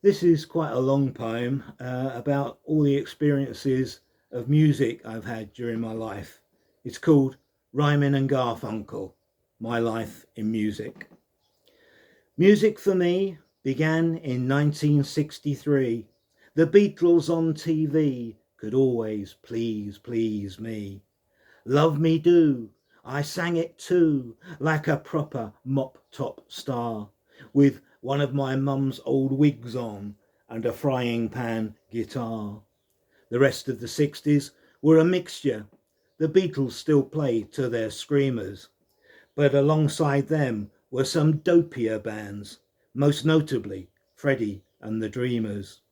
This is quite a long poem about all the experiences of music I've had during my life. It's called Rhymin' and Garfunkel, My Life in Music. Music for me began in 1963. The Beatles on TV could always please me. Love Me Do, I sang it too, like a proper mop-top star, with one of my mum's old wigs on and a frying pan guitar. The rest of the 60s were a mixture. The Beatles still played to their screamers, but alongside them were some dopier bands, most notably Freddie and the Dreamers.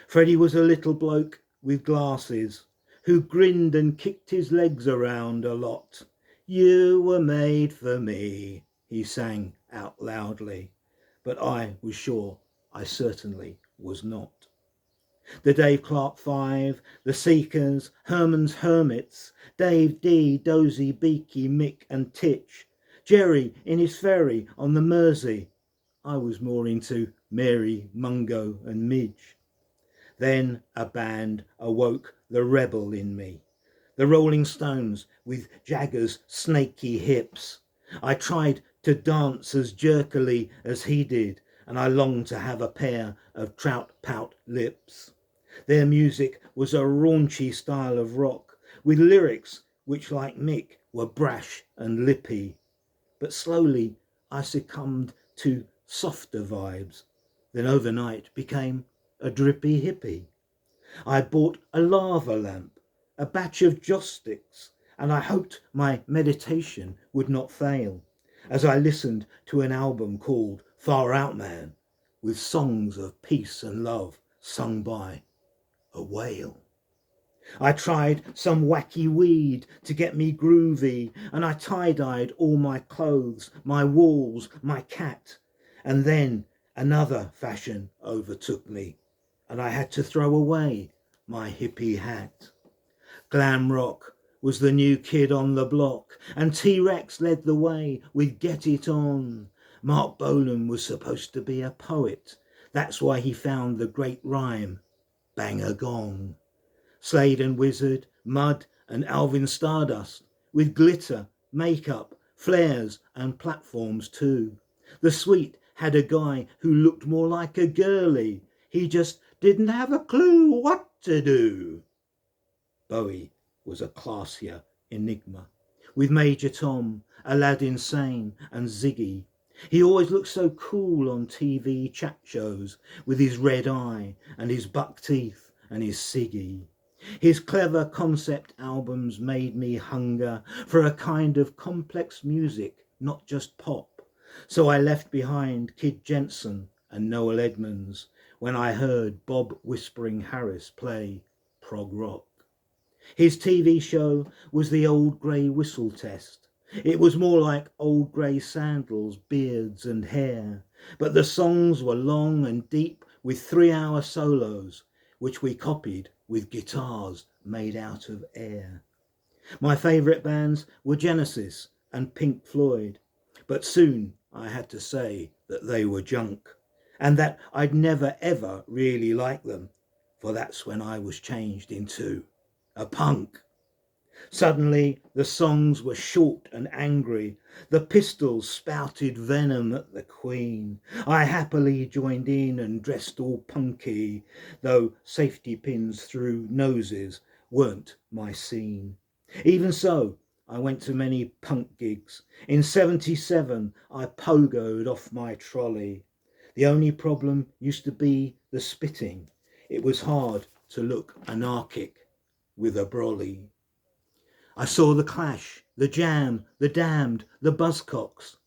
Freddie was a little bloke with glasses who grinned and kicked his legs around a lot. You were made for me, he sang out loudly, but I was sure I certainly was not. The Dave Clark Five, the Seekers, Herman's Hermits, Dave D, Dozy, Beaky, Mick and Titch, Jerry in his ferry on the Mersey. I was more into Mary, Mungo and Midge. Then a band awoke the rebel in me. The Rolling Stones with Jagger's snaky hips. I tried to dance as jerkily as he did, and I longed to have a pair of trout pout lips. Their music was a raunchy style of rock, with lyrics which, like Mick, were brash and lippy. But slowly I succumbed to softer vibes, then overnight became a drippy hippie. I bought a lava lamp, a batch of joss sticks, and I hoped my meditation would not fail as I listened to an album called Far Out Man, with songs of peace and love sung by a whale. I tried some wacky weed to get me groovy, and I tie-dyed all my clothes, my walls, my cat, and then another fashion overtook me, and I had to throw away my hippie hat. Glam rock was the new kid on the block, and T-Rex led the way with Get It On. Mark Bolan was supposed to be a poet. That's why he found the great rhyme, bang a gong. Slade and Wizard, Mud and Alvin Stardust, with glitter, makeup, flares and platforms too. The suite had a guy who looked more like a girlie. He just didn't have a clue what to do. Bowie was a classier enigma, with Major Tom, Aladdin Sane and Ziggy. He always looked so cool on TV chat shows, with his red eye and his buck teeth and his ciggy. His clever concept albums made me hunger for a kind of complex music, not just pop. So I left behind Kid Jensen and Noel Edmonds when I heard Bob Whispering Harris play prog rock. His TV show was the Old Grey Whistle Test. It was more like old grey sandals, beards and hair, but the songs were long and deep with 3-hour solos, which we copied with guitars made out of air. My favourite bands were Genesis and Pink Floyd, but soon I had to say that they were junk, and that I'd never ever really like them, for that's when I was changed into a punk. Suddenly the songs were short and angry. The Pistols spouted venom at the Queen. I happily joined in and dressed all punky, though safety pins through noses weren't my scene. Even so, I went to many punk gigs. In 77 I pogoed off my trolley. The only problem used to be the spitting. It was hard to look anarchic with a brolly. I saw the Clash, the Jam, the Damned, the Buzzcocks.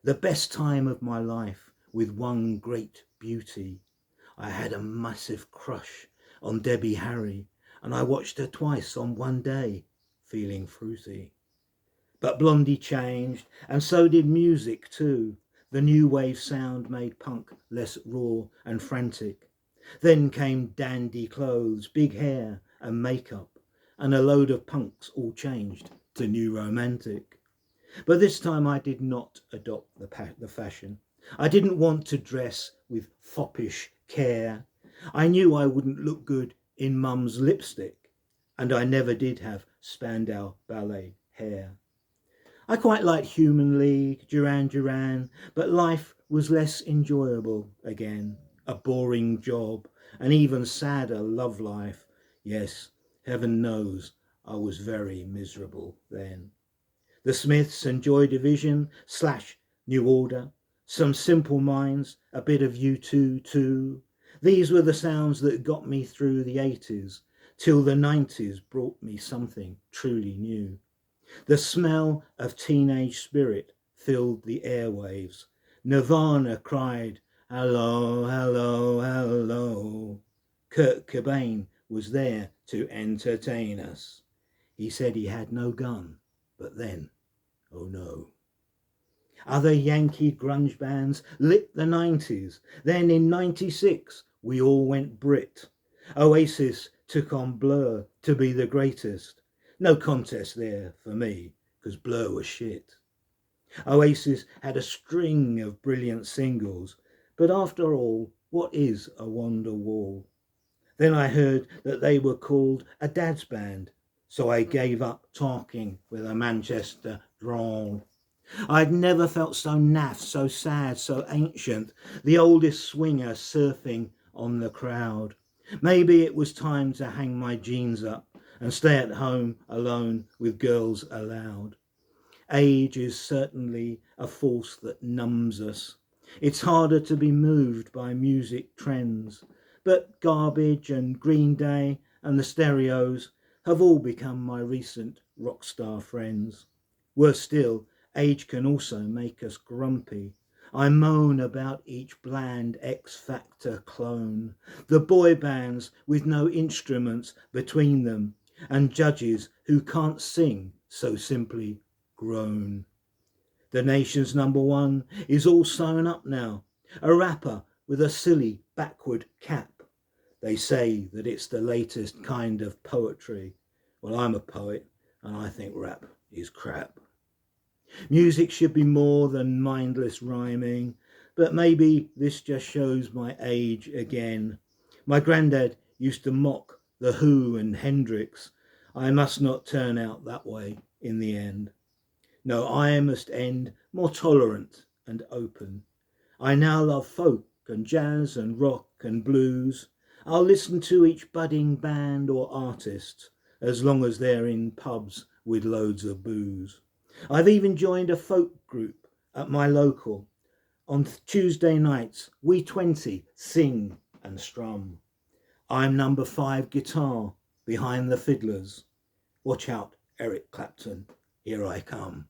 The best time of my life with one great beauty. I had a massive crush on Debbie Harry, and I watched her twice on one day, feeling fruity. But Blondie changed, and so did music too. The new wave sound made punk less raw and frantic. Then came dandy clothes, big hair and makeup, and a load of punks all changed to new romantic. But this time I did not adopt the fashion. I didn't want to dress with foppish care. I knew I wouldn't look good in mum's lipstick, and I never did have Spandau Ballet hair. I quite liked Human League, Duran Duran, but life was less enjoyable again. A boring job, an even sadder love life. Yes, heaven knows I was very miserable then. The Smiths and Joy Division / New Order, some Simple Minds, a bit of U2 too. These were the sounds that got me through the 80s, till the 90s brought me something truly new. The smell of teenage spirit filled the airwaves. Nirvana cried, "Hello, hello, hello." Kurt Cobain was there to entertain us. He said he had no gun, but then, oh no. Other Yankee grunge bands lit the 90s. Then in 96, we all went Brit. Oasis took on Blur to be the greatest. No contest there for me, 'cause Blur was shit. Oasis had a string of brilliant singles, but after all, what is a Wonderwall? Then I heard that they were called a dad's band, so I gave up talking with a Manchester drawl. I'd never felt so naff, so sad, so ancient, the oldest swinger surfing on the crowd. Maybe it was time to hang my jeans up and stay at home alone with girls aloud. Age is certainly a force that numbs us. It's harder to be moved by music trends, but Garbage and Green Day and the Stereos have all become my recent rock star friends. Worse still, age can also make us grumpy. I moan about each bland X Factor clone, the boy bands with no instruments between them, and judges who can't sing, so simply groan. The nation's number one is all sewn up now, a rapper with a silly backward cap. They say that it's the latest kind of poetry. Well, I'm a poet and I think rap is crap. Music should be more than mindless rhyming, but maybe this just shows my age again. My granddad used to mock The Who and Hendrix. I must not turn out that way in the end. No, I must end more tolerant and open. I now love folk and jazz and rock and blues. I'll listen to each budding band or artist, as long as they're in pubs with loads of booze. I've even joined a folk group at my local. On Tuesday nights, we 20 sing and strum. I'm number 5 guitar behind the fiddlers. Watch out, Eric Clapton, here I come.